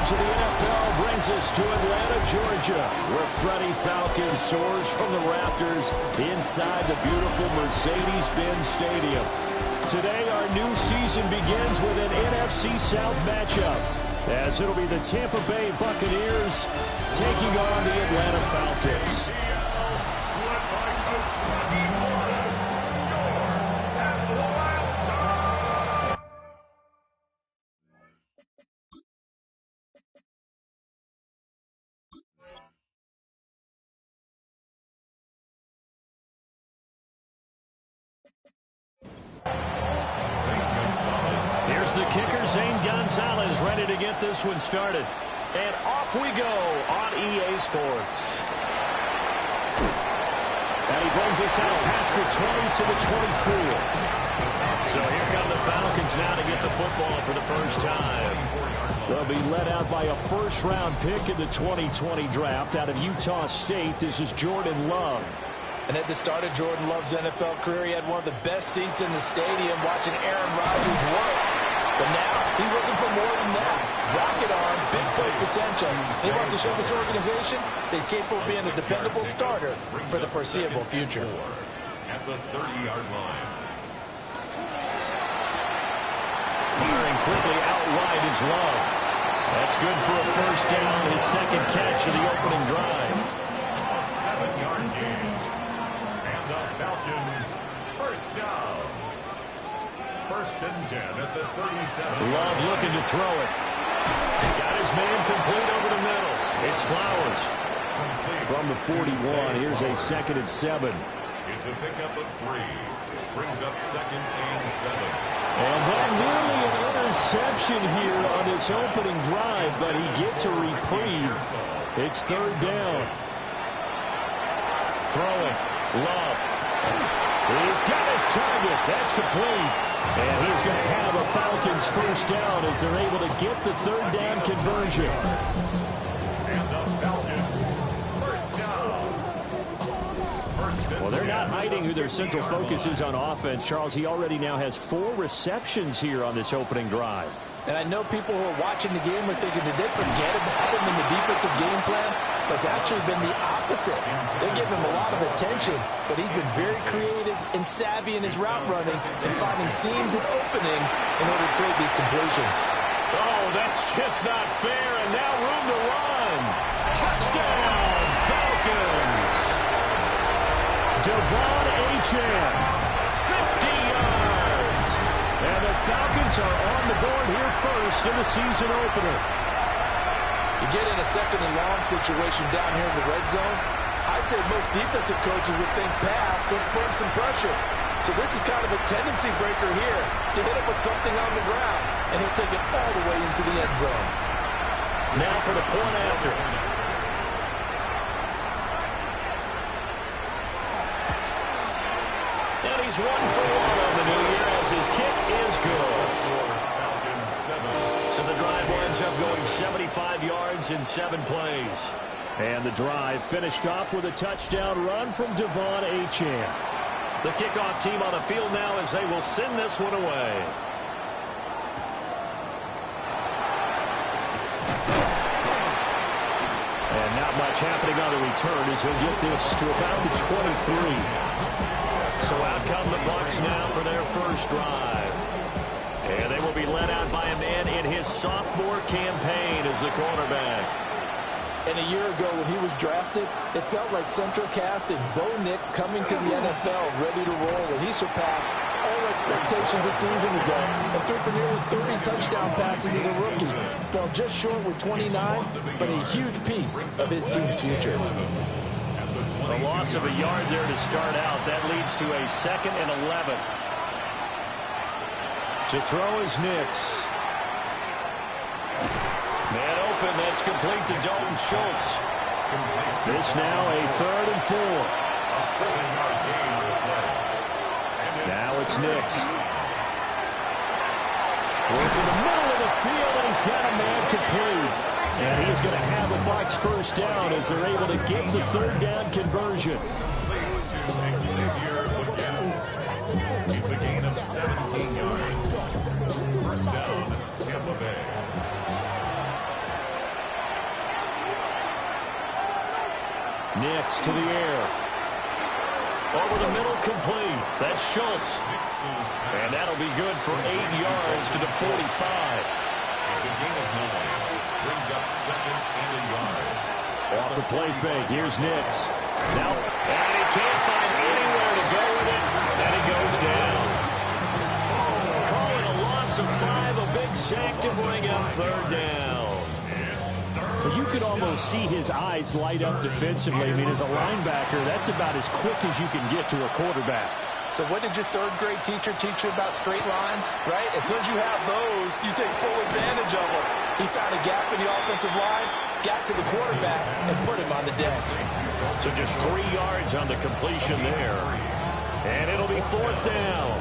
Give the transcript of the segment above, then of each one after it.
stage of the NFL brings us to Atlanta, Georgia, where Freddie Falcon soars from the rafters inside the beautiful Mercedes-Benz Stadium. Today, our new season begins with an NFC South matchup, as it'll be the Tampa Bay Buccaneers taking on the Atlanta Falcons. Here's the kicker, Zane Gonzalez, ready to get this one started. And off we go on EA Sports. And he brings us out past the 20 to the 24. So here come the Falcons now to get the football for the first time. They'll be led out by a first-round pick in the 2020 draft out of Utah State. This is Jordan Love. And at the start of Jordan Love's NFL career, he had one of the best seats in the stadium watching Aaron Rodgers work. But now, he's looking for more than that. Rocket arm, big play potential. He wants to show this organization that he's capable of being a dependable starter for the foreseeable future. At the 30-yard line. Firing quickly out wide is Love. That's good for a first down, his second catch of the opening drive. A 7-yard gain. And the Falcons first down. First and 10 at the 37. Love looking to throw it. Got his man complete over the middle. It's Flowers. From the 41, here's a 2nd and 7. It's a pickup of 3. Brings up 2nd and 7. And then nearly an interception here on this opening drive, but he gets a reprieve. It's 3rd down. Throwing. Love. He's got his target. That's complete. And he's going to have a Falcons first down as they're able to get the 3rd down conversion. And the Falcons first down. Well, they're not hiding who their central focus is on offense. Charles, he already now has 4 receptions here on this opening drive. And I know people who are watching the game are thinking, did they forget about him in the defensive game plan? But it's actually been the opposite. They're giving him a lot of attention, but he's been very creative and savvy in his route running and finding seams and openings in order to create these completions. Oh, that's just not fair, and now room to run. Touchdown, Falcons. Devon Achane, 50 yards. And the Falcons are on the board here first in the season opener. You get in a 2nd and long situation down here in the red zone, I'd say most defensive coaches would think pass, let's bring some pressure. So this is kind of a tendency breaker here. You hit him with something on the ground, and he'll take it all the way into the end zone. Now for the point after. And he's 1 for 1 on the new year as his kick is good. So the drive winds up going 75 yards in 7 plays. And the drive finished off with a touchdown run from Devon Achane. The kickoff team on the field now as they will send this one away. And not much happening on the return as he'll get this to about the 23. So out come the Bucs now for their first drive. And they will be led out by a man in his sophomore campaign as the quarterback. And a year ago when he was drafted, it felt like Central Cast and Bo Nix coming to the NFL ready to roll, and he surpassed all expectations a season ago and threw for nearly 30 touchdown passes as a rookie. Fell just short with 29, but a huge piece of his team's future. A loss of a yard there to start out. That leads to a 2nd and 11. To throw is Nix. Man open, that's complete to Dalton Schultz. This now a 3rd and 4. Now it's Nix. Working the middle of the field, and he's got a man complete. And he's going to have a Bucs first down as they're able to get the 3rd down conversion. It's a gain of 17 yards. First down, Tampa Bay. Nix to the air. Over the middle, complete. That's Schultz. And that'll be good for 8 yards to the 45. It's a gain of 9. Brings up second and a yard. Off the play fake. Here's Nix. Now, and he can't find anywhere to go with it. And he goes down. Calling a loss of 5, a big sack to bring up third down. You could almost see his eyes light up defensively. I mean, as a linebacker, that's about as quick as you can get to a quarterback. So what did your third-grade teacher teach you about straight lines, right? As soon as you have those, you take full advantage of them. He found a gap in the offensive line, got to the quarterback, and put him on the deck. So just 3 yards on the completion there. And it'll be fourth down.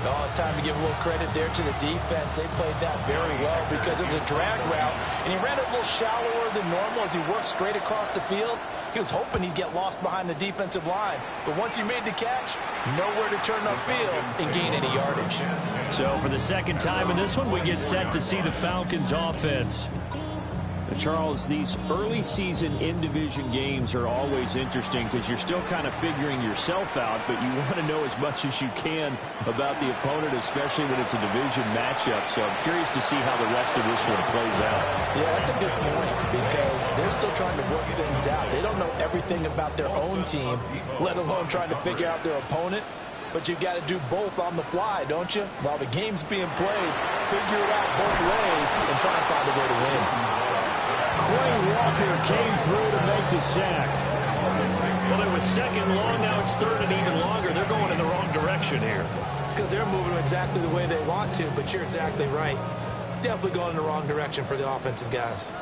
Oh, it's time to give a little credit there to the defense. They played that very well because it was a drag route, and he ran it a little shallower than normal as he worked straight across the field. He was hoping he'd get lost behind the defensive line, but once he made the catch, nowhere to turn upfield and gain any yardage. So for the second time in this one, we get set to see the Falcons offense. Charles, these early season in-division games are always interesting because you're still kind of figuring yourself out, but you want to know as much as you can about the opponent, especially when it's a division matchup. So I'm curious to see how the rest of this one plays out. Yeah, that's a good point because they're still trying to work things out. They don't know everything about their own team, let alone trying to figure out their opponent. But you've got to do both on the fly, don't you? While the game's being played, figure it out both ways and try and find a way to win. Quay Walker came through to make the sack. Well, it was second long. Now it's third and even longer. They're going in the wrong direction here. Because they're moving exactly the way they want to, but you're exactly right. Definitely going in the wrong direction for the offensive guys.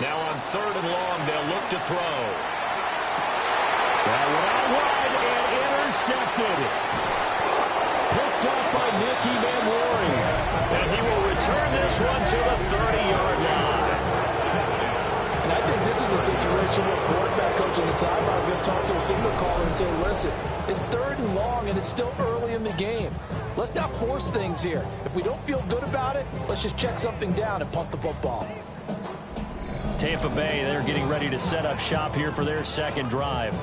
Now on third and long, they'll look to throw. That went out wide and intercepted. Picked up by Nicky Manwari. And he will return this one to the 30-yard line. And I think this is a situation where quarterback coach on the sideline is going to talk to a signal caller and say, listen, it's third and long and it's still early in the game. Let's not force things here. If we don't feel good about it, let's just check something down and punt the football. Tampa Bay, they're getting ready to set up shop here for their second drive.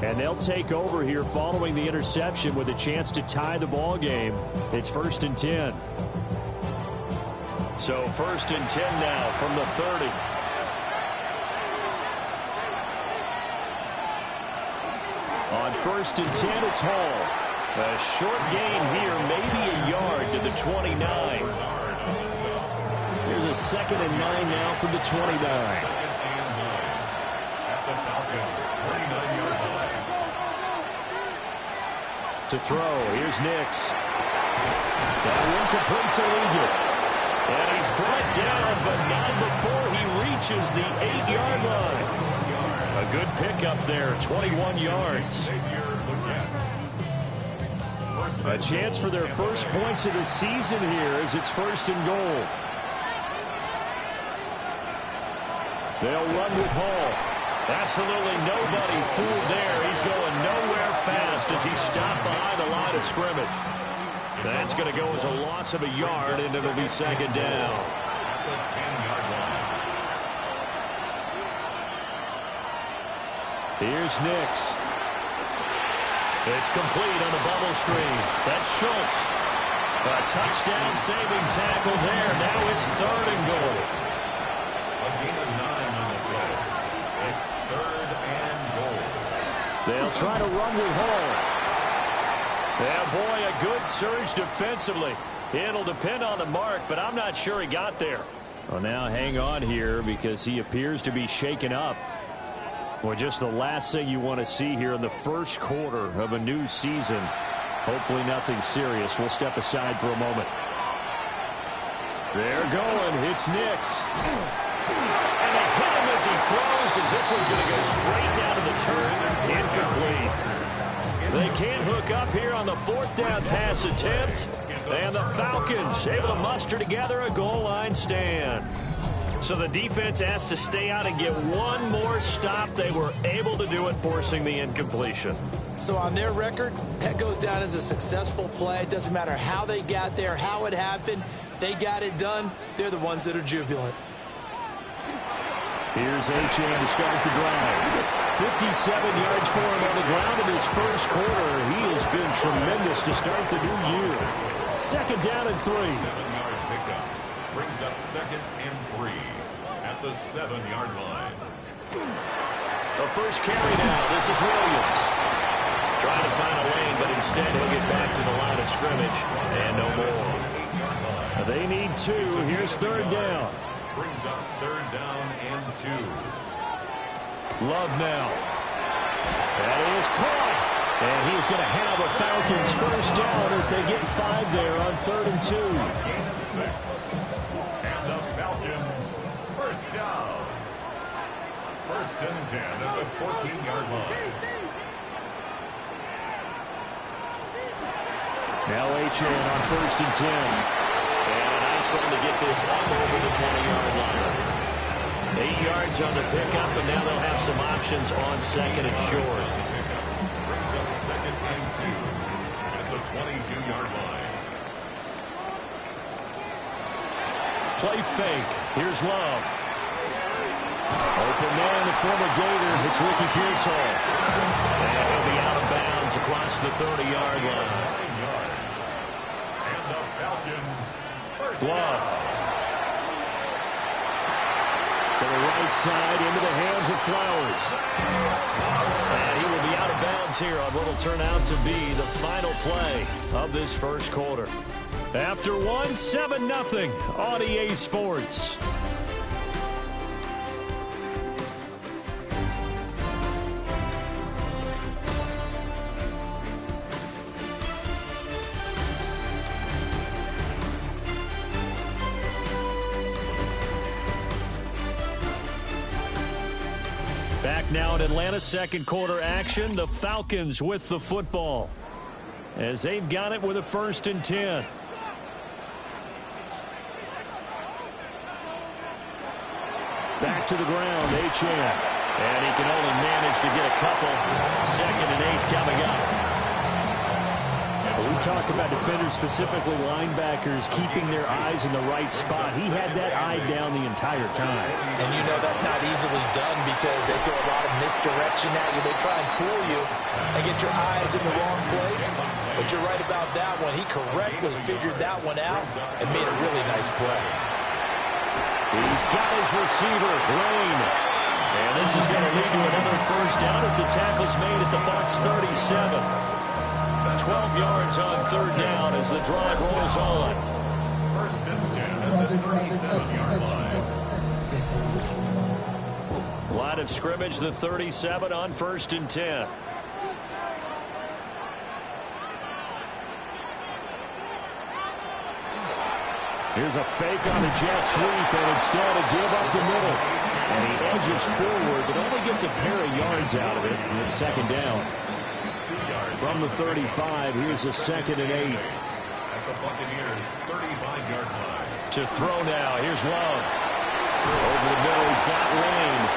And they'll take over here following the interception with a chance to tie the ball game. It's 1st and 10. So 1st and 10 now from the 30. On 1st and 10, it's Hall. A short gain here, maybe a yard to the 29. Here's a 2nd and 9 now from the 29. To throw, here's Nix. That incomplete to Liggett. And he's brought down, but not before he reaches the 8-yard line. A good pickup there, 21 yards. A chance for their first points of the season here as it's 1st and goal. They'll run with Hall. Absolutely nobody fooled there. He's going nowhere fast as he stopped behind the line of scrimmage. That's going to go as a loss of a yard, and it'll be second down. Here's Nix. It's complete on the bubble screen. That's Schultz. A touchdown-saving tackle there. Now it's 3rd and goal. A gain of 9 on the play. It's 3rd and goal. They'll try to run with Hall. Yeah, boy, a good surge defensively. It'll depend on the mark, but I'm not sure he got there. Well, now hang on here because he appears to be shaken up. Well, just the last thing you want to see here in the first quarter of a new season. Hopefully nothing serious. We'll step aside for a moment. They're going. It's Nix. And they hit him as he throws, as this one's going to go straight down to the turf. Incomplete. They can't hook up here on the 4th down pass attempt. And the Falcons able to muster together a goal line stand. So the defense asked to stay out and get one more stop. They were able to do it, forcing the incompletion. So on their record, that goes down as a successful play. It doesn't matter how they got there, how it happened. They got it done. They're the ones that are jubilant. Here's Achane to start the drive. 57 yards for him on the ground in his first quarter. He has been tremendous to start the new year. Second down and 3. 7-yard pickup brings up 2nd and 3 at the 7-yard line. The first carry now. This is Williams. Trying to find a lane, but instead he'll get back to the line of scrimmage and no more. They need 2. Here's 3rd down. Brings up 3rd down and 2. Love now. That is caught. And he's going to have a Falcons first down as they get 5 there on 3rd and 2. Gain of 6. And the Falcons first down. 1st and 10 at the 14-yard line. Now Achane on 1st and 10. And a nice run to get this up over the 20-yard line. 8 yards on the pickup, and now they'll have some options on 2nd and short. Brings up 2nd and 2 at the 22-yard line. Play fake. Here's Love. Open man, the former Gator. It's Ricky Pearsall. And he'll be out of bounds across the 30-yard line. 9 yards. And the Falcons first Love. down. To the right side, into the hands of Flowers. And he will be out of bounds here on what will turn out to be the final play of this first quarter. After 7-0 on EA Sports. Back now in Atlanta, second quarter action. The Falcons with the football as they've got it with a 1st and 10. Back to the ground, Achane. And he can only manage to get a couple. 2nd and 8 coming up. We talk about defenders, specifically linebackers, keeping their eyes in the right spot. He had that eye down the entire time. And you know that's not easily done because they throw a lot of misdirection at you. They try and fool you and get your eyes in the wrong place. But you're right about that one. He correctly figured that one out and made a really nice play. He's got his receiver, Lane. And this is going to lead to another first down as the tackle's made at the Bucs 37. 12 yards on 3rd down as the drive rolls on. 1st and 10 at the 37-yard line. Line of scrimmage, the 37 on 1st and 10. Here's a fake on the jet sweep, and instead a give up the middle. And he edges forward, but only gets a pair of yards out of it. And it's 2nd down. From the 35, here's a 2nd and 8. At the Buccaneers' 35-yard line. To throw now, here's Love. Over the middle, he's got Lane.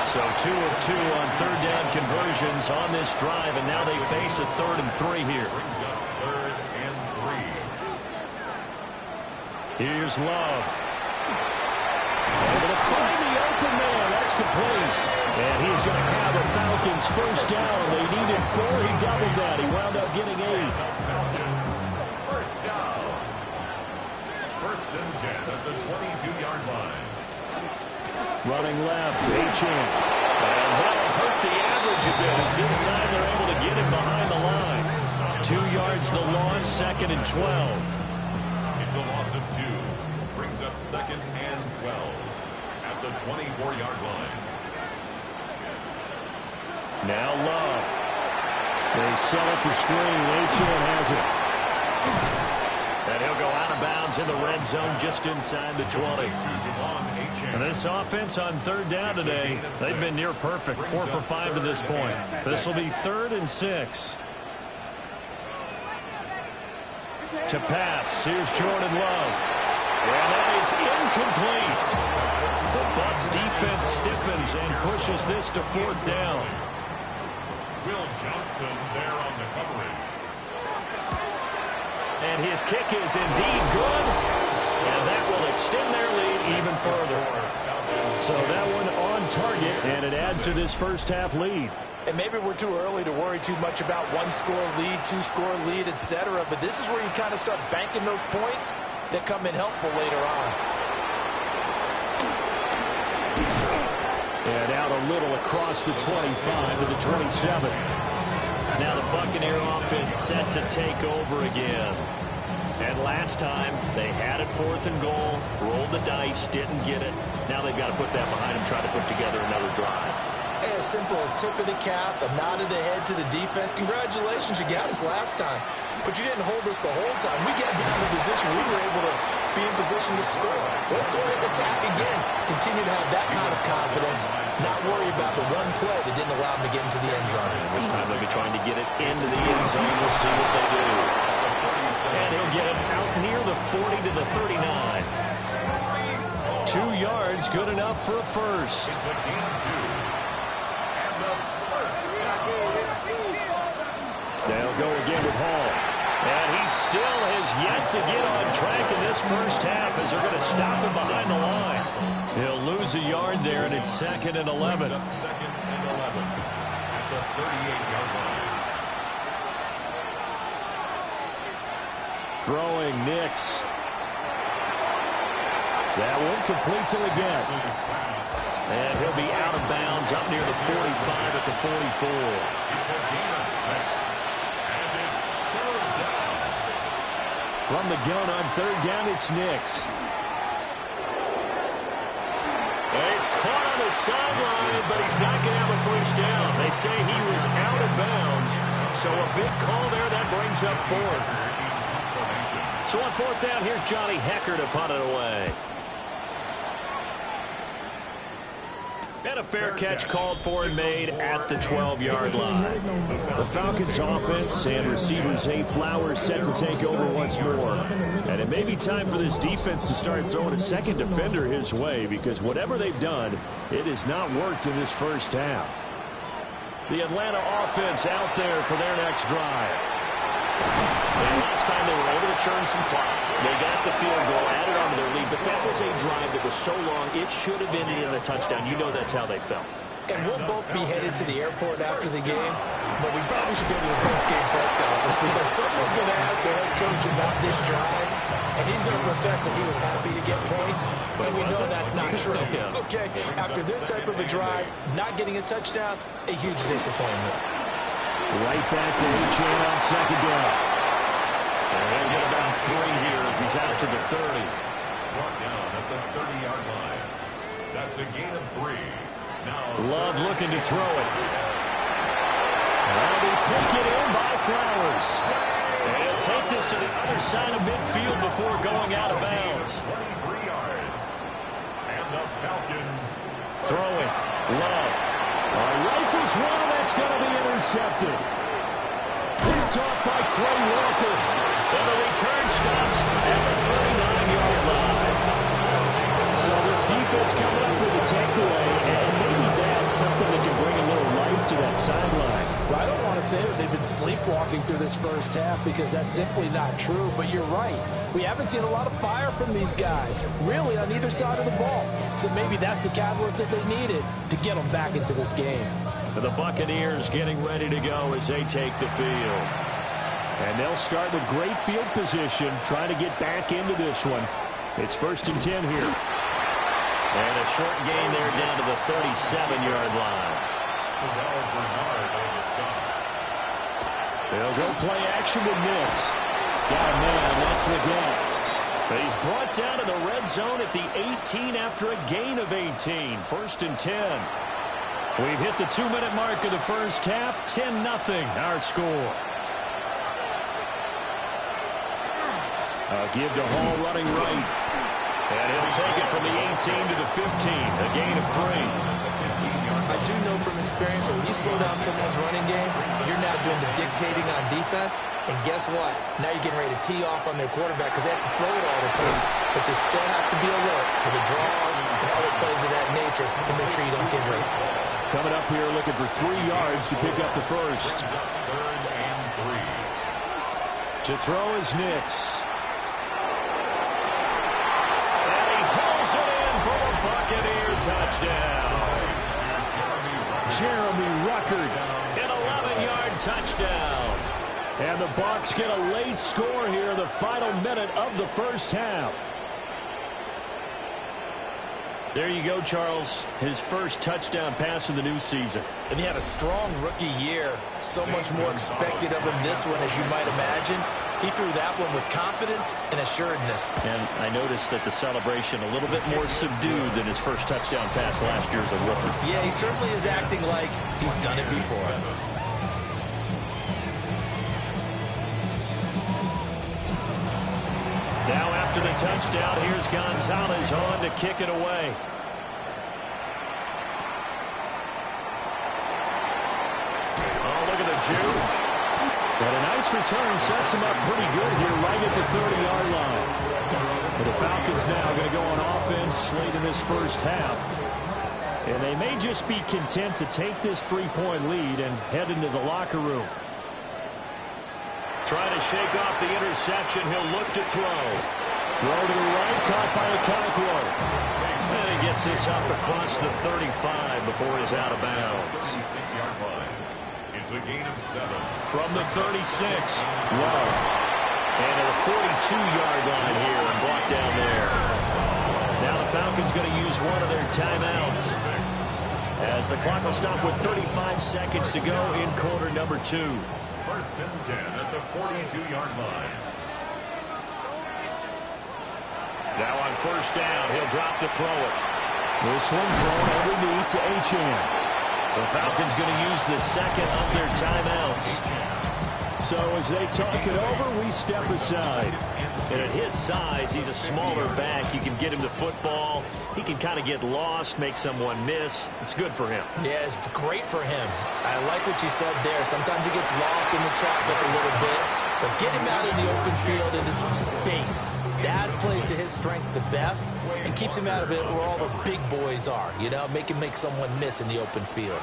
So 2 of 2 on 3rd down conversions on this drive, and now they face a 3rd and 3 here. Brings up 3rd and 3. Here's Love. Able to find the open man. That's complete. And he's going to have a Falcons first down. They needed 4. He doubled that. He wound up getting 8. Falcons first down. 1st and 10 at the 22-yard line. Running left, Achane. And that'll hurt the average a bit as this time they're able to get him behind the line. 2 yards the loss, 2nd and 12. It's a loss of 2. Brings up 2nd and 12 at the 24-yard line. Now Love. They set up the screen. Achane has it. And he'll go out of bounds in the red zone just inside the 20. And this offense on 3rd down today, they've been near perfect. 4 for 5 to this point. This will be 3rd and 6. To pass. Here's Jordan Love. And that is incomplete. The Bucs defense stiffens and pushes this to 4th down. Will Johnson there on the coverage. And his kick is indeed good. And that will extend their lead even further. So that one on target, and it adds to this first half lead. And maybe we're too early to worry too much about 1-score lead, 2-score lead, etc. But this is where you kind of start banking those points that come in helpful later on. And out a little across the 25 to the 27. Now the Buccaneer offense set to take over again. And last time, they had it 4th and goal, rolled the dice, didn't get it. Now they've got to put that behind them, try to put together another drive. Hey, a simple tip of the cap, a nod of the head to the defense. Congratulations, you got us last time. But you didn't hold us the whole time. We got down to position. We were able to be in position to score. Let's go ahead and attack again. Continue to have that kind of confidence. Not worry about the one play that didn't allow them to get into the end zone. This time they'll be trying to get it into the end zone. We'll see what they do. And he'll get it out near the 40 to the 39. 2 yards, good enough for a first. It's a gain of 2. And the first down. They'll go again with Hall. And he still has yet to get on track in this first half as they're going to stop him behind the line. He'll lose a yard there, and it's 2nd and 11. Up 2nd and 11 at the 38-yard line. Throwing Nix. That one complete till again. And he'll be out of bounds up near the 45 at the 44. It's a gain of 6. And it's 3rd down. From the gun on 3rd down, it's Nix. And he's caught on the sideline, but he's not going to have a first down. They say he was out of bounds. So a big call there. That brings up 4th. So on 4th down, here's Johnny Hecker to punt it away. And a fair catch called for and made at the 12-yard line. The Falcons offense and receiver Zay Flowers set to take over once more. And it may be time for this defense to start throwing a second defender his way, because whatever they've done, it has not worked in this first half. The Atlanta offense out there for their next drive. And last time they were able to churn some clock. They got the field goal, added on to their lead, but that was a drive that was so long, it should have ended in a touchdown. You know that's how they felt. And we'll both be headed to the airport after the game, but we probably should go to the post-game press conference because someone's going to ask the head coach about this drive, and he's going to profess that he was happy to get points, and we know that's not true. Okay, after this type of a drive, not getting a touchdown, a huge disappointment. Right back to H.A. on 2nd down. And he'll get about 3 here as he's out to the 30. Brought down at the 30-yard line. That's a gain of 3. Now Love looking to throw it. That'll be taken in by Flowers. And he'll take this to the other side of midfield before going out of bounds. 23 yards. And the Falcons Throwing. Love. Rifles one, that's going to be intercepted. Picked off by Quay Walker. And the return stops at the 39-yard line. So this defense coming up with a takeaway, and maybe that's something that can bring a little life to that sideline. Well, I don't want to say that they've been sleepwalking through this first half because that's simply not true, but you're right. We haven't seen a lot of fire from these guys, really, on either side of the ball. So maybe that's the catalyst that they needed to get them back into this game. The Buccaneers getting ready to go as they take the field. And they'll start with great field position, trying to get back into this one. It's 1st and 10 here. And a short gain there down to the 37-yard line. They'll go play action with Nix. Got a man, that's the gap. He's brought down to the red zone at the 18 after a gain of 18. 1st and 10. We've hit the 2-minute mark of the first half. 10-0 our score. Give to Hall running right. And he'll take it from the 18 to the 15. A gain of 3. I do know from experience that when you slow down someone's running game, you're now doing the dictating on defense. And guess what? Now you're getting ready to tee off on their quarterback because they have to throw it all the time. But you still have to be alert for the draws and other plays of that nature to make sure you don't get hurt. Coming up here looking for 3 yards to pick up the first. Third and 3. To throw is Nix. And he hauls it in for a Buccaneer touchdown. Jeremy Ruckert, an 11-yard touchdown. And the Bucs get a late score here in the final minute of the first half. There you go, Charles. His first touchdown pass of the new season. And he had a strong rookie year. So much more expected of him this one, as you might imagine. He threw that one with confidence and assuredness. And I noticed that the celebration a little bit more subdued than his first touchdown pass last year as a rookie. Yeah, he certainly is acting like he's done it before. Now after the touchdown, here's Gonzalez on to kick it away. Oh, look at the juke. But a nice return sets him up pretty good here right at the 30-yard line. But the Falcons now going to go on offense late in this first half. And they may just be content to take this 3-point lead and head into the locker room. Trying to shake off the interception. He'll look to throw. Throw to the right, caught by Okonkwo. And he gets this up across the 35 before he's out of bounds. 36-yard line. It's a gain of 7. From the 36, Love. And at the 42-yard line here and brought down there. Now the Falcons going to use one of their timeouts. As the clock will stop with 35 seconds to go in quarter number 2. First and 10 at the 42-yard line. Now on first down, he'll drop to throw it. This one thrown underneath to Achane. The Falcons going to use the second of their timeouts. So as they talk it over, we step aside. And at his size, he's a smaller back. You can get him to football. He can kind of get lost, make someone miss. It's good for him. Yeah, it's great for him. I like what you said there. Sometimes he gets lost in the traffic a little bit. But get him out in the open field into some space. That plays to his strengths the best and keeps him out of it where all the big boys are. You know, make someone miss in the open field.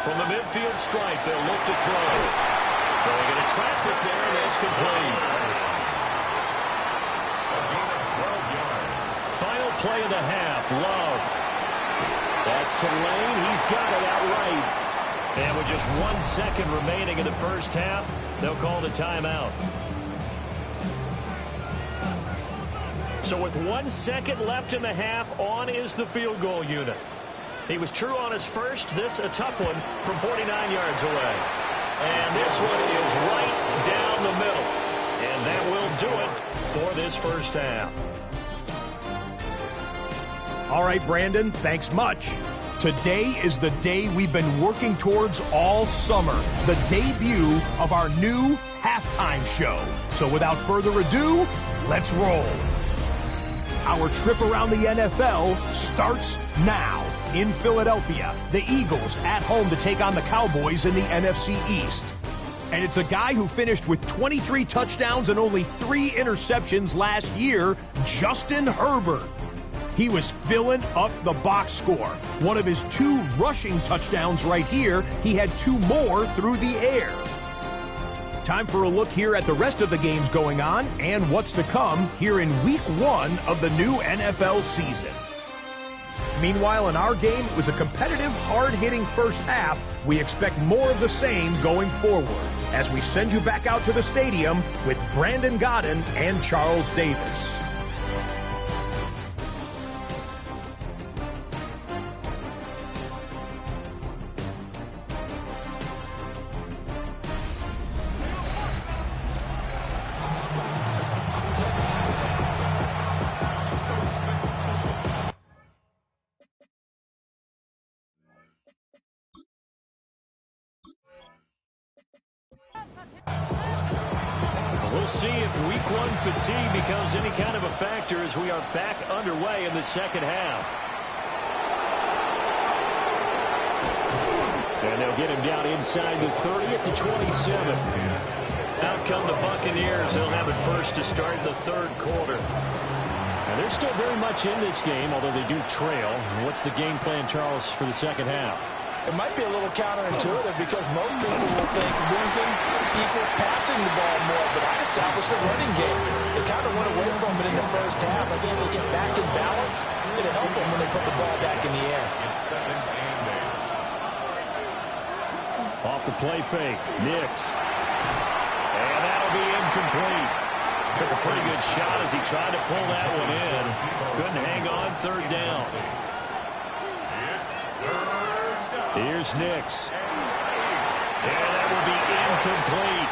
From the midfield stripe, they'll look to throw. Throwing into traffic there, and it's complete. Final play of the half, Love. That's to Lane. He's got it outright. And with just 1 second remaining in the first half, they'll call the timeout. So with 1 second left in the half, on is the field goal unit. He was true on his first. This a tough one from 49 yards away. And this one is right down the middle. And that will do it for this first half. All right, Brandon, thanks much. Today is the day we've been working towards all summer, the debut of our new halftime show. So without further ado, let's roll. Our trip around the NFL starts now. In Philadelphia, the Eagles at home to take on the Cowboys in the NFC East. And it's a guy who finished with 23 touchdowns and only 3 interceptions last year, Justin Herbert. He was filling up the box score. One of his 2 rushing touchdowns right here, he had 2 more through the air. Time for a look here at the rest of the games going on and what's to come here in Week 1 of the new NFL season. Meanwhile, in our game, it was a competitive, hard-hitting first half. We expect more of the same going forward as we send you back out to the stadium with Brandon Godden and Charles Davis. We'll see if Week 1 fatigue becomes any kind of a factor as we are back underway in the second half. And they'll get him down inside the 30 at the 27. Out come the Buccaneers. They'll have it first to start the third quarter. And they're still very much in this game, although they do trail. What's the game plan, Charles, for the second half? It might be a little counterintuitive because most people will think losing equals passing the ball more, but I established the running game. They kind of went away from it in the first half. Again, they get back in balance. It'll help them when they put the ball back in the air. Off the play fake, Nix. And that'll be incomplete. Took a pretty good shot as he tried to pull that one in. Couldn't hang on, third down. Here's Nix. And that will be incomplete.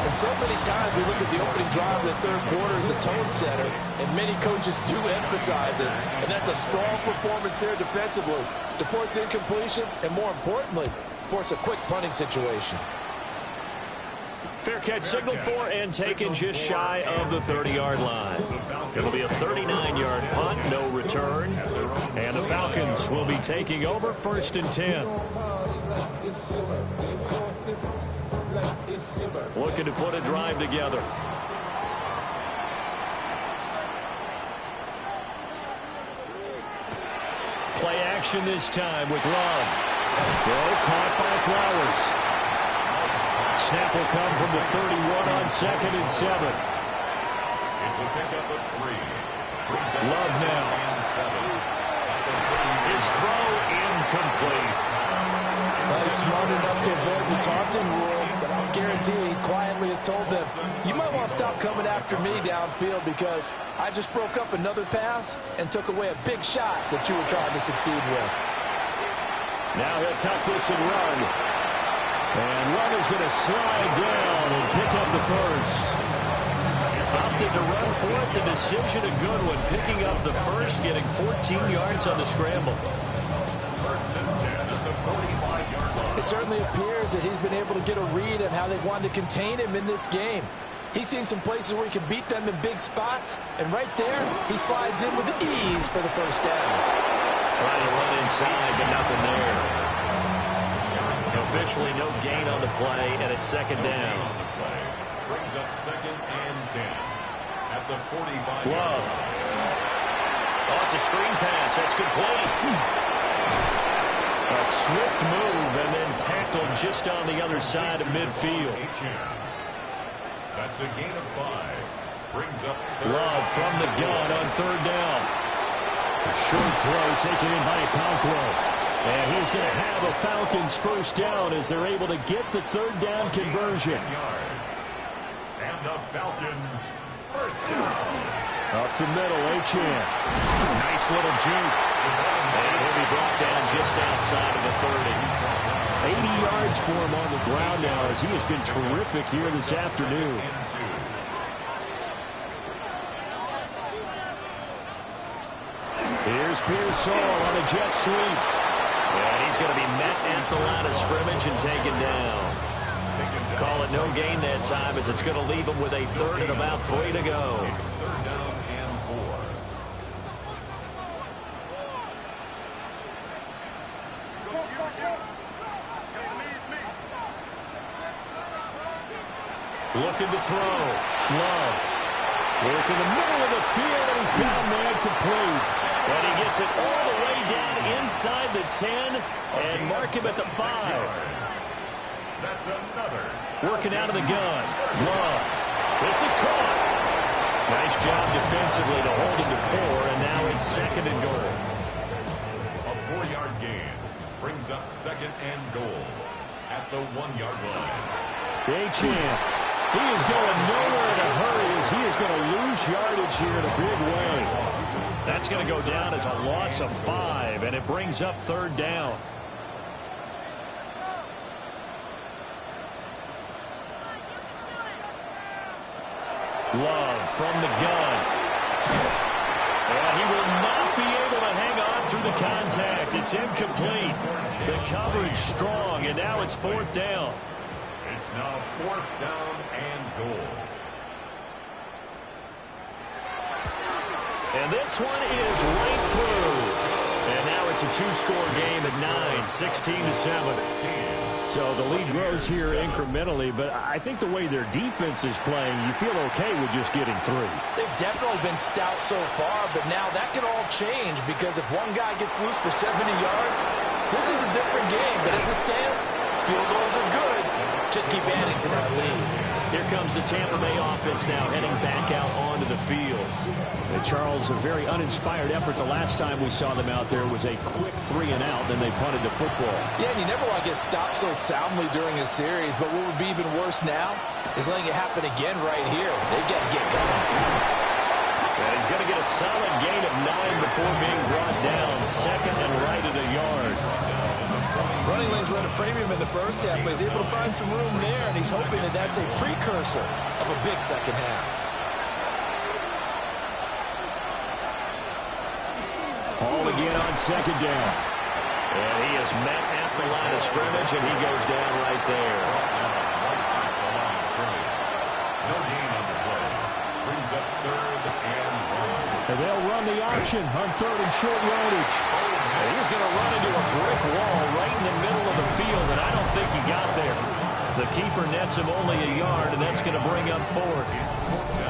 And so many times we look at the opening drive of the third quarter as a tone setter, and many coaches do emphasize it. And that's a strong performance there defensively to force incompletion and, more importantly, force a quick punting situation. Fair catch signaled for and taken just shy of the 30-yard line. It'll be a 39-yard punt, no return. And the Falcons will be taking over first and 10. Looking to put a drive together. Play action this time with Love. Throw caught by Flowers. Snap will come from the 31 on second and 7. It's a pickup of 3. Love now. His throw incomplete. Well, he's smart enough to avoid the taunting rule, but I'll guarantee he quietly has told them, you might want to stop coming after me downfield because I just broke up another pass and took away a big shot that you were trying to succeed with. Now he'll tuck this and run. And Love is going to slide down and pick up the first. Opted to run for it. The decision a good one. Picking up the first, getting 14 yards on the scramble. First and 10 at the 45-yard line. It certainly appears that he's been able to get a read on how they've wanted to contain him in this game. He's seen some places where he can beat them in big spots, and right there, he slides in with ease for the first down. Trying to run inside, but nothing there. Officially no gain on the play, and it's second down. Brings up second and 10 at the 45. Love. Oh, it's a screen pass. That's complete. A swift move and then tackled just on the other side of midfield. That's a gain of 5. Brings up Love from the gun on third down. A short throw taken in by Okonkwo. And he's going to have a Falcons first down as they're able to get the third down conversion. And the Falcons first down. Up the middle, Achane. Nice little juke. And he'll be brought down just outside of the 30. 80 yards for him on the ground now as he has been terrific here this afternoon. Here's Pearsall on a jet sweep. And he's going to be met at the line of scrimmage and taken down. Call it no gain that time as it's going to leave him with a third and about 3 to go. Third down and 4. Looking to throw. Love. Work in the middle of the field, and he's got a man complete. And he gets it all the way down inside the 10 and mark him at the 5. That's another. Working out of the gun. Love. This is caught. Nice job defensively to hold him to 4, and now it's second and goal. A 4-yard gain brings up second and goal at the 1-yard line. Achane. He is going nowhere in a hurry as he is going to lose yardage here in a big way. That's going to go down as a loss of 5, and it brings up third down. Love from the gun. And he will not be able to hang on through the contact. It's incomplete. The coverage strong, and now it's fourth down. It's now fourth down and goal. And this one is right through. And now it's a two-score game at 9, 16-7. So the lead grows here incrementally, but I think the way their defense is playing, you feel okay with just getting 3. They've definitely been stout so far, but now that could all change because if one guy gets loose for 70 yards, this is a different game. But as it stands, field goals are good. Just keep adding to that lead. Here comes the Tampa Bay offense now heading back out onto the field. And Charles, a very uninspired effort. The last time we saw them out there was a quick 3-and-out, then they punted the football. Yeah, and you never want to get stopped so soundly during a series, but what would be even worse now is letting it happen again right here. They've got to get going. And he's going to get a solid gain of 9 before being brought down. Second and right at a yard. Running lanes were at a premium in the first half, but he's able to find some room there, and he's hoping that that's a precursor of a big second half. All again on second down. And he is met at the line of scrimmage, and he goes down right there. No gain on the play. Brings up 3rd and 1. And they'll run the option on 3rd and short yardage. And he's going to run into a brick wall right in the middle of the field, and I don't think he got there. The keeper nets him only a yard, and that's going to bring up 4th.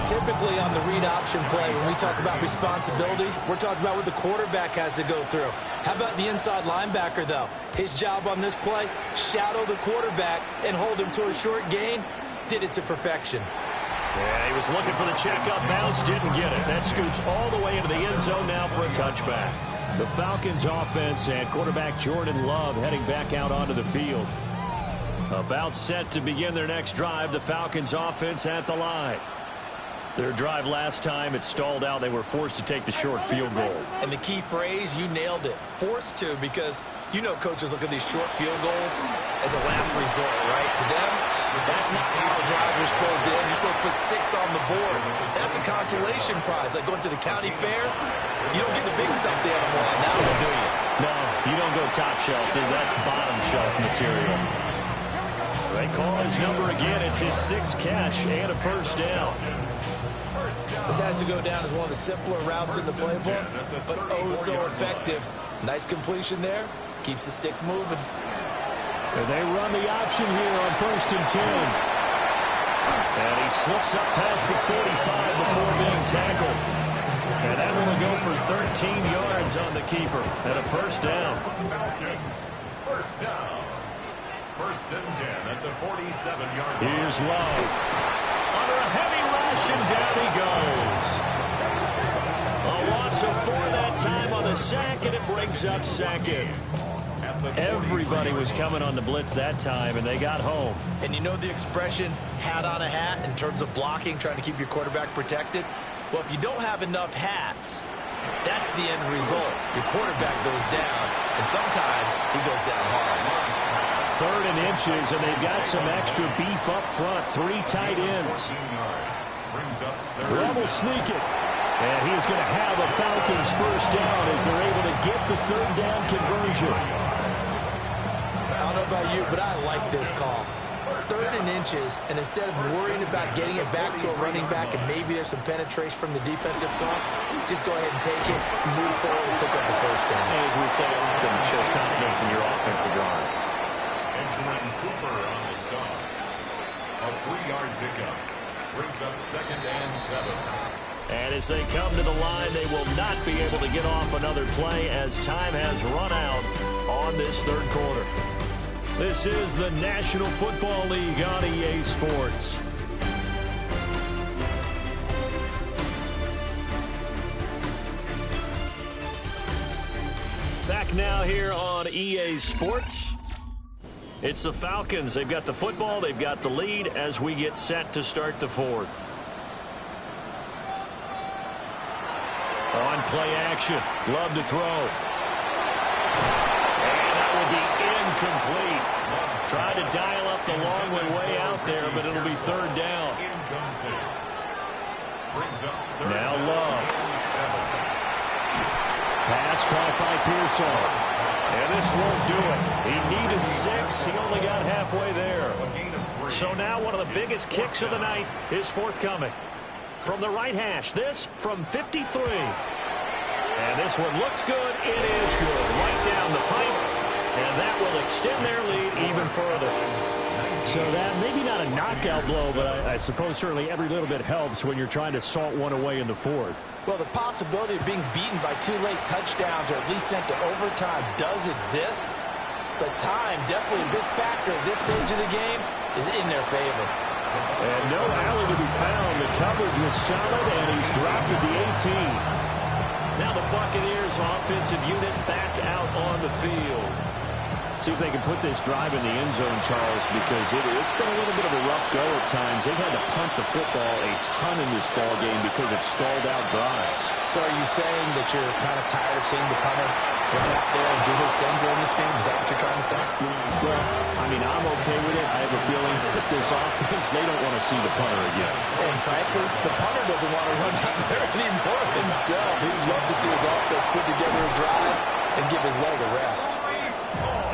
Typically on the read option play, when we talk about responsibilities, we're talking about what the quarterback has to go through. How about the inside linebacker, though? His job on this play, shadow the quarterback and hold him to a short gain. Did it to perfection. Yeah, he was looking for the check-up bounce, didn't get it. That scoots all the way into the end zone now for a touchback. The Falcons offense and quarterback Jordan Love heading back out onto the field. About set to begin their next drive, the Falcons offense at the line. Their drive last time, it stalled out. They were forced to take the short field goal. And the key phrase, you nailed it. Forced to, because you know coaches look at these short field goals as a last resort, right? To them, that's not how drives are supposed to end. You're supposed to put 6 on the board. That's a consolation prize. Like going to the county fair, you don't get the big stuffed animal on that one, do you? No, you don't go top shelf. That's bottom shelf material. They call his number again. It's his 6th catch and a first down. This has to go down as one of the simpler routes in the playbook, but oh so effective. Nice completion there. Keeps the sticks moving. And they run the option here on 1st and 10. And he slips up past the 45 before being tackled. And that one will go for 13 yards on the keeper and a first down. First down. 1st and 10 at the 47-yard line. Here's Love. Under a heavy rush, and down he goes. A loss of 4 that time on the sack, and it brings up 2nd. Everybody was coming on the blitz that time, and they got home. And you know the expression, hat on a hat, in terms of blocking, trying to keep your quarterback protected? Well, if you don't have enough hats, that's the end result. Your quarterback goes down, and sometimes he goes down hard. 3rd and inches, and they've got some extra beef up front. 3 tight ends. Love will sneak it. And he is going to have a Falcons first down as they're able to get the 3rd down conversion. I don't know about you, but I like this call. 3rd and inches, and instead of worrying about getting it back to a running back and maybe there's some penetration from the defensive front, just go ahead and take it, move forward, and pick up the first down. As we say often, it shows confidence in your offensive line. Benjamin Cooper on the stop. A 3-yard pickup. Brings up 2nd and 7. And as they come to the line, they will not be able to get off another play as time has run out on this 3rd quarter. This is the National Football League on EA Sports. Back now here on EA Sports. It's the Falcons. They've got the football. They've got the lead as we get set to start the 4th. On play action. Love to throw. And that will be incomplete. Tried to dial up the long way out there, but it'll be 3rd down. Now Love. Pass caught by Pearsall. And this won't do it. He needed 6. He only got halfway there. So now one of the biggest kicks of the night is forthcoming. From the right hash, this from 53. And this one looks good. It is good. Right down the pipe. And that will extend their lead even further. So that maybe not a knockout blow, but I suppose certainly every little bit helps when you're trying to salt one away in the fourth. Well, the possibility of being beaten by 2 late touchdowns or at least sent to overtime does exist. But time, definitely a big factor at this stage of the game, is in their favor. And no alley to be found. The coverage was solid, and he's dropped at the 18. Now the Buccaneers offensive unit back out on the field. See if they can put this drive in the end zone, Charles, because it's been a little bit of a rough go at times. They've had to punt the football a ton in this ball game because of stalled out drives. So are you saying that you're kind of tired of seeing the punter run out there and do his thing during this game? Is that what you're trying to say? Well, I mean, I'm okay with it. I have a feeling that this offense, they don't want to see the punter again. And frankly, the punter doesn't want to run out there anymore himself. He'd love to see his offense put together a drive and give his leg a rest.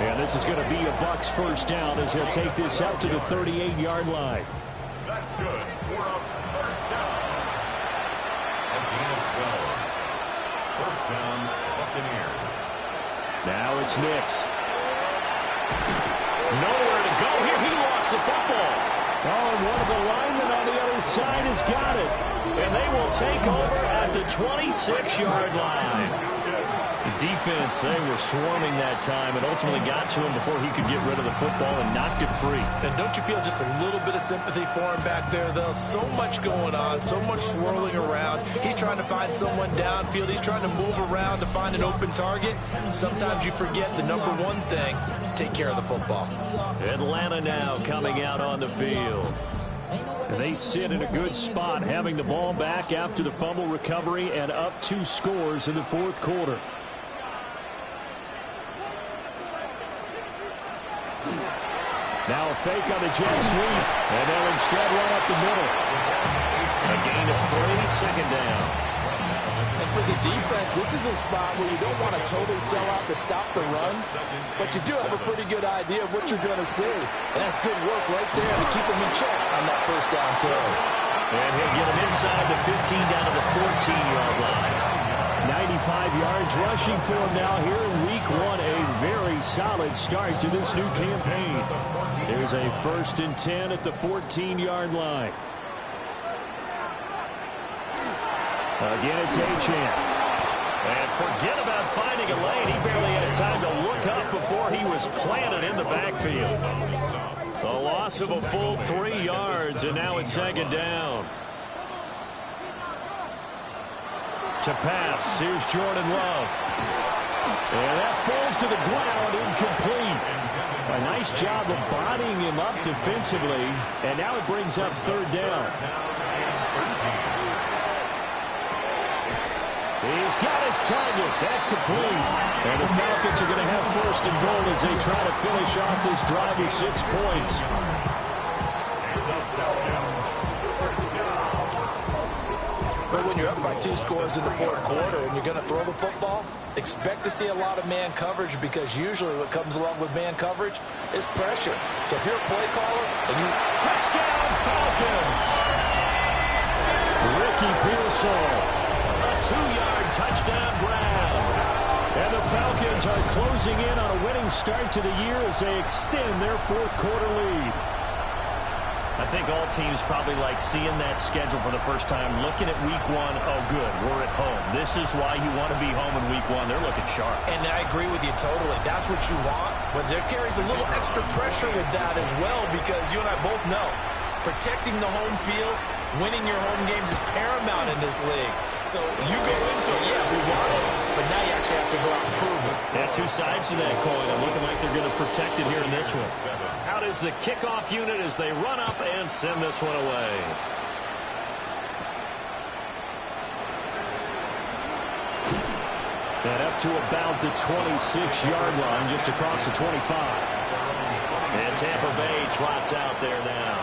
And this is going to be a Bucs first down as they'll take this out to the 38-yard line. That's good for a first down. A gain of 12. First down, Buccaneers. Now it's Nix. Nowhere to go here. He lost the football. Oh, and one of the linemen on the other side has got it. And they will take over at the 26-yard line. The defense, they were swarming that time and ultimately got to him before he could get rid of the football and knocked it free. And don't you feel just a little bit of sympathy for him back there, though? So much going on, so much swirling around. He's trying to find someone downfield. He's trying to move around to find an open target. Sometimes you forget the number one thing, take care of the football. Atlanta now coming out on the field. They sit in a good spot, having the ball back after the fumble recovery and up 2 scores in the fourth quarter. Now a fake on the jet sweep, and they'll instead run up the middle. A gain of 3, second down. And for the defense, this is a spot where you don't want to totally sell out to stop the run, but you do have a pretty good idea of what you're going to see. And that's good work right there to keep them in check on that first down carry. And he'll get them inside the 15 down to the 14-yard line. 95 yards rushing for him now here in week 1. A very solid start to this new campaign. There's a 1st and 10 at the 14-yard line. Again, it's Achane. And forget about finding a lane. He barely had time to look up before he was planted in the backfield. A loss of a full 3 yards, and now it's second down. To pass, here's Jordan Love. And that falls to the ground, incomplete. A nice job of bodying him up defensively, and now it brings up third down. He's got his target. That's complete. And the Falcons are going to have 1st and goal as they try to finish off this drive with 6 points. But when you're up by 2 scores in the fourth quarter and you're going to throw the football, expect to see a lot of man coverage, because usually what comes along with man coverage is pressure. So if you're a play caller and you... Touchdown, Falcons! Ricky Pearsall, a 2-yard touchdown grab. And the Falcons are closing in on a winning start to the year as they extend their fourth quarter lead. I think all teams probably like seeing that schedule for the first time, looking at week 1. Oh, good, we're at home. This is why you want to be home in week 1. They're looking sharp. And I agree with you totally. That's what you want. But there carries a little extra pressure with that as well, because you and I both know protecting the home field, winning your home games is paramount in this league. So you go into it, yeah, we want it, but now you actually have to go out and prove it. Yeah, 2 sides to that coin. I'm looking like they're going to protect it here in this one. Out is the kickoff unit as they run up and send this one away. And up to about the 26-yard line, just across the 25. And Tampa Bay trots out there now.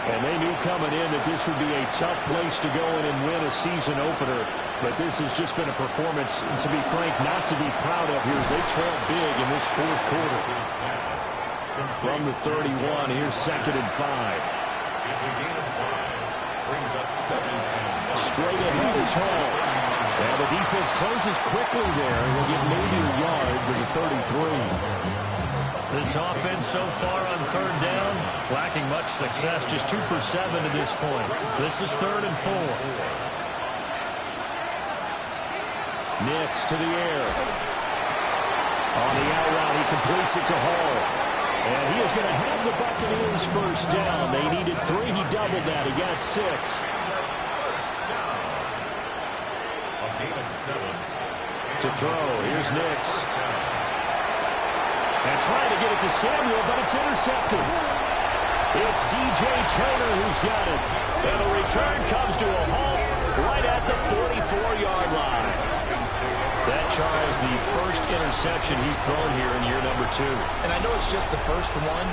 And they knew coming in that this would be a tough place to go in and win a season opener. But this has just been a performance, to be frank, not to be proud of here as they trail big in this fourth quarter. From the 31, here's 2nd and 5. It's a gain of 5. Brings up 17. Straight ahead is Hall. And the defense closes quickly there. We'll get maybe a yard to the 33. This offense so far on third down, lacking much success, just 2 for 7 to this point. This is 3rd and 4. Nix to the air. On the out route, he completes it to Hall. And he is going to have the Buccaneers first down. They needed 3. He doubled that. He got 6. To throw. Here's Nix. And trying to get it to Samuel, but it's intercepted. It's DJ Turner who's got it. And the return comes to a halt right at the 44-yard line. That, Charles, the first interception he's thrown here in year number 2. And I know it's just the first one,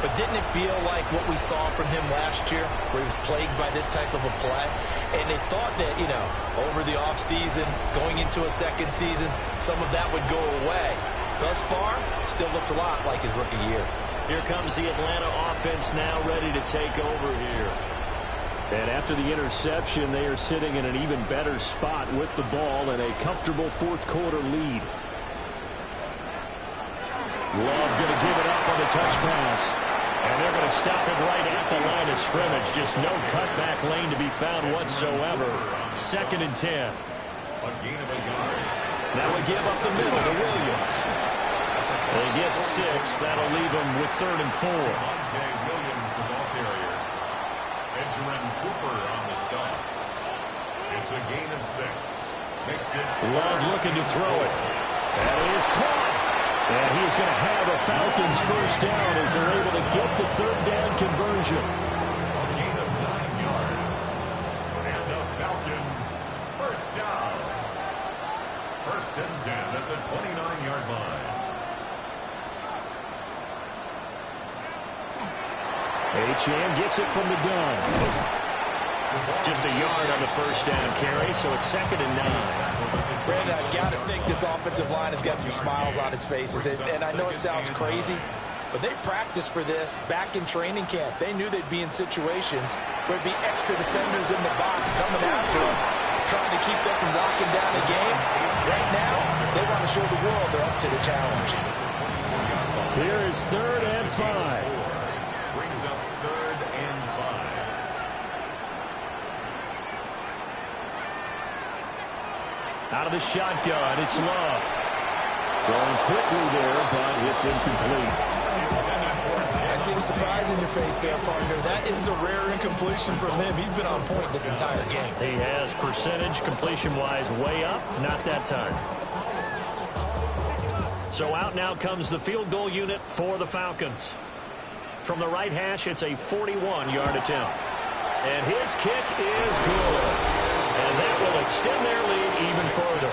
but didn't it feel like what we saw from him last year, where he was plagued by this type of a play? And they thought that, you know, over the offseason, going into a second season, some of that would go away. Thus far, still looks a lot like his rookie year. Here comes the Atlanta offense now ready to take over here. And after the interception, they are sitting in an even better spot with the ball and a comfortable fourth-quarter lead. Love going to give it up on the touch pass. And they're going to stop it right at the line of scrimmage. Just no cutback lane to be found whatsoever. 2nd and 10. Now we give up the middle to Williams. They get 6. That'll leave them with 3rd and 4. Williams, the ball carrier. Benjamin Cooper on the stop. It's a gain of 6. Makes it. Love looking to throw it. That is caught. And he's going to have a Falcons first down as they're able to get the 3rd down conversion. A gain of 9 yards. And the Falcons first down. 1st and 10 at the 29-yard line. Achane gets it from the gun. Just a yard on the first down carry, so it's 2nd and 9. Brandon, I've got to think this offensive line has got some smiles on its faces. And I know it sounds crazy, but they practiced for this back in training camp. They knew they'd be in situations where there'd be extra defenders in the box coming after them, trying to keep them from locking down the game. Right now, they want to show the world they're up to the challenge. Here is 3rd and 5. Brings up 3rd and 5. Out of the shotgun, it's Love. Throwing quickly there, but it's incomplete. I see the surprise in your face there, partner. That is a rare incompletion from him. He's been on point this entire game. He has percentage completion-wise way up, not that time. So out now comes the field goal unit for the Falcons. From the right hash, it's a 41-yard attempt. And his kick is good. And that will extend their lead even further.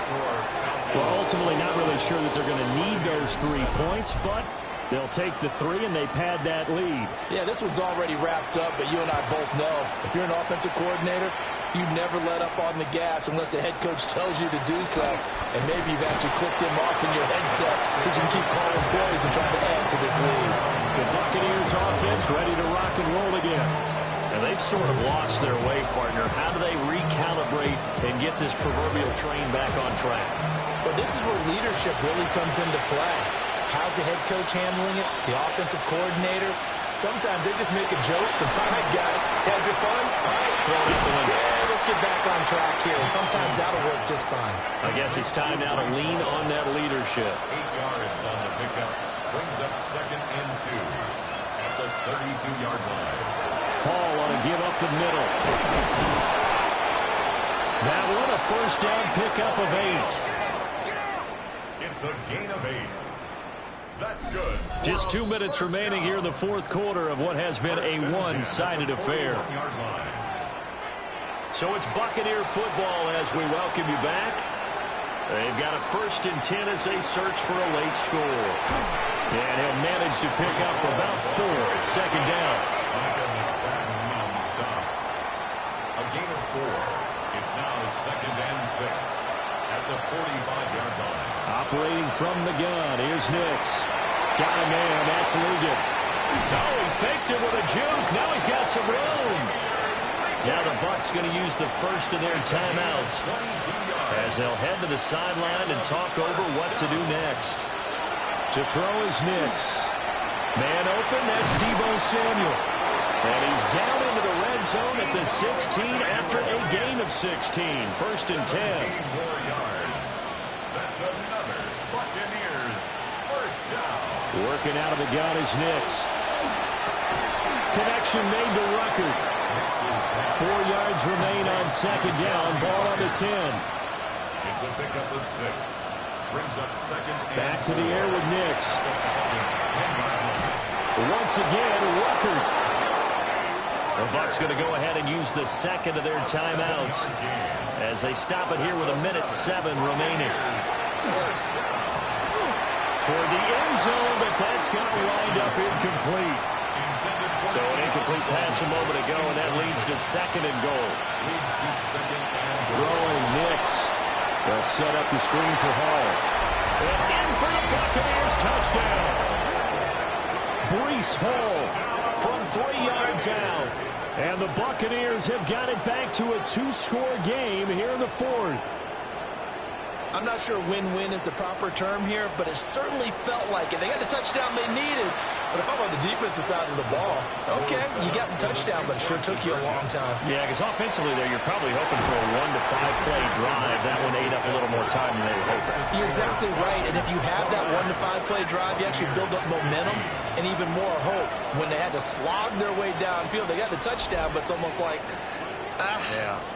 Well, ultimately not really sure that they're going to need those 3 points, but they'll take the 3 and they pad that lead. Yeah, this one's already wrapped up, but you and I both know if you're an offensive coordinator, you never let up on the gas unless the head coach tells you to do so. And maybe you've actually clicked him off in your headset so you can keep calling plays and trying to add to this lead. The Buccaneers offense ready to rock and roll again. And they've sort of lost their way, partner. How do they recalibrate and get this proverbial train back on track? But this is where leadership really comes into play. How's the head coach handling it? The offensive coordinator? Sometimes they just make a joke. All right, guys, had your fun? All right, Throw it out the window. Yeah, let's get back on track here. And sometimes that'll work just fine. I guess it's time now to lean on that leadership. 8 yards on the pickup. Brings up 2nd and 2 at the 32-yard line. Hall on a give up the middle. That one a first down pickup of 8. It's a gain of 8. That's good. Just 2 minutes remaining here in the fourth quarter of what has been a one-sided affair. So it's Buccaneer football as we welcome you back. They've got a 1st and 10 as they search for a late score. And he'll manage to pick up about 4 at 2nd down. A gain of 4. It's now 2nd and 6 at the 45-yard line. Operating from the gun. Here's Nix. Got a man. That's Ligon. Oh, he faked it with a juke. Now he's got some room. Now the the Bucs going to use the first of their timeouts as they'll head to the sideline and talk over what to do next. To throw is Nix. Man open, that's Deebo Samuel. And he's down into the red zone at the 16 after a gain of 16. First and 10. 14 more yards. That's another Buccaneers first down. Working out of the gun is Nix. Connection made to Rucker. 4 yards remain on second down. Ball on the 10. It's a pickup of 6. Brings up second. Back to the air with Nix. Once again, Rucker. The Bucs going to go ahead and use the second of their timeouts as they stop it here with 1:07 remaining. Toward the end zone, but that's going to wind up incomplete. So an incomplete pass a moment ago, and that leads to second and goal. Throwing Nix. They'll set up the screen for Hall. And in for the Buccaneers, touchdown. Breece Hall from 3 yards out. And the Buccaneers have got it back to a 2-score game here in the fourth. I'm not sure win-win is the proper term here, but it certainly felt like it. They got the touchdown they needed, but if I'm on the defensive side of the ball, okay, you got the touchdown, but it sure took you a long time. Yeah, because offensively there, you're probably hoping for a 1 to 5 play drive. That one ate up a little more time than they were hoping. You're exactly right, and if you have that 1 to 5 play drive, you actually build up momentum and even more hope. When they had to slog their way downfield, they got the touchdown, but it's almost like,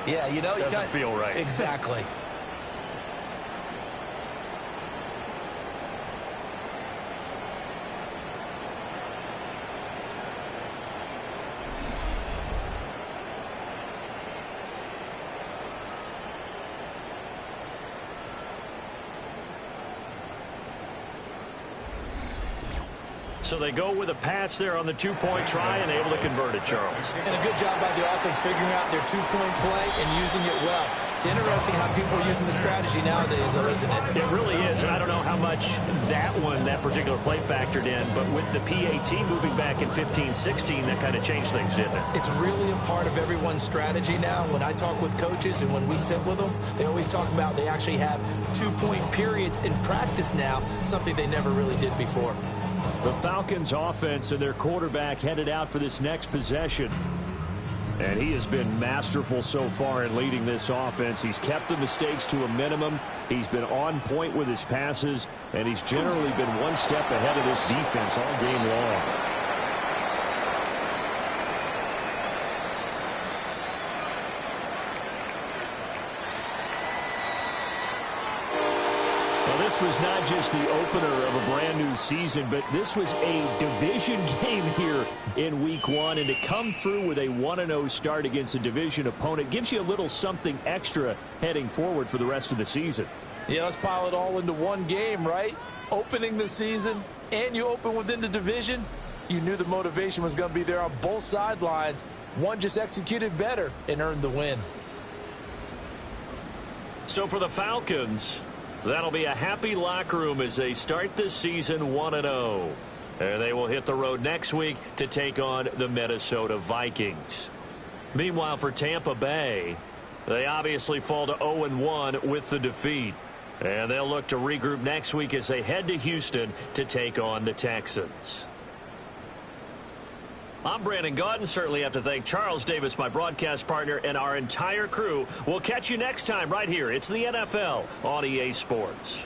yeah, you know, doesn't feel right. Exactly. So they go with a pass there on the 2-point try and able to convert it, Charles. And a good job by the offense figuring out their 2-point play and using it well. It's interesting how people are using the strategy nowadays, though, isn't it? It really is, and I don't know how much that particular play factored in, but with the PAT moving back in 15-16, that kind of changed things, didn't it? It's really a part of everyone's strategy now. When I talk with coaches and when we sit with them, they always talk about they actually have 2-point periods in practice now, something they never really did before. The Falcons offense and their quarterback headed out for this next possession. And he has been masterful so far in leading this offense. He's kept the mistakes to a minimum. He's been on point with his passes, and he's generally been one step ahead of this defense all game long. This was not just the opener of a brand new season, but this was a division game here in week 1. And to come through with a 1-0 start against a division opponent gives you a little something extra heading forward for the rest of the season. Yeah, let's pile it all into one game, right? Opening the season, and you open within the division. You knew the motivation was going to be there on both sidelines. One just executed better and earned the win. So for the Falcons, that'll be a happy locker room as they start this season 1-0. And they will hit the road next week to take on the Minnesota Vikings. Meanwhile, for Tampa Bay, they obviously fall to 0-1 with the defeat. And they'll look to regroup next week as they head to Houston to take on the Texans. I'm Brandon Gaudin. Certainly have to thank Charles Davis, my broadcast partner, and our entire crew. We'll catch you next time right here. It's the NFL on EA Sports.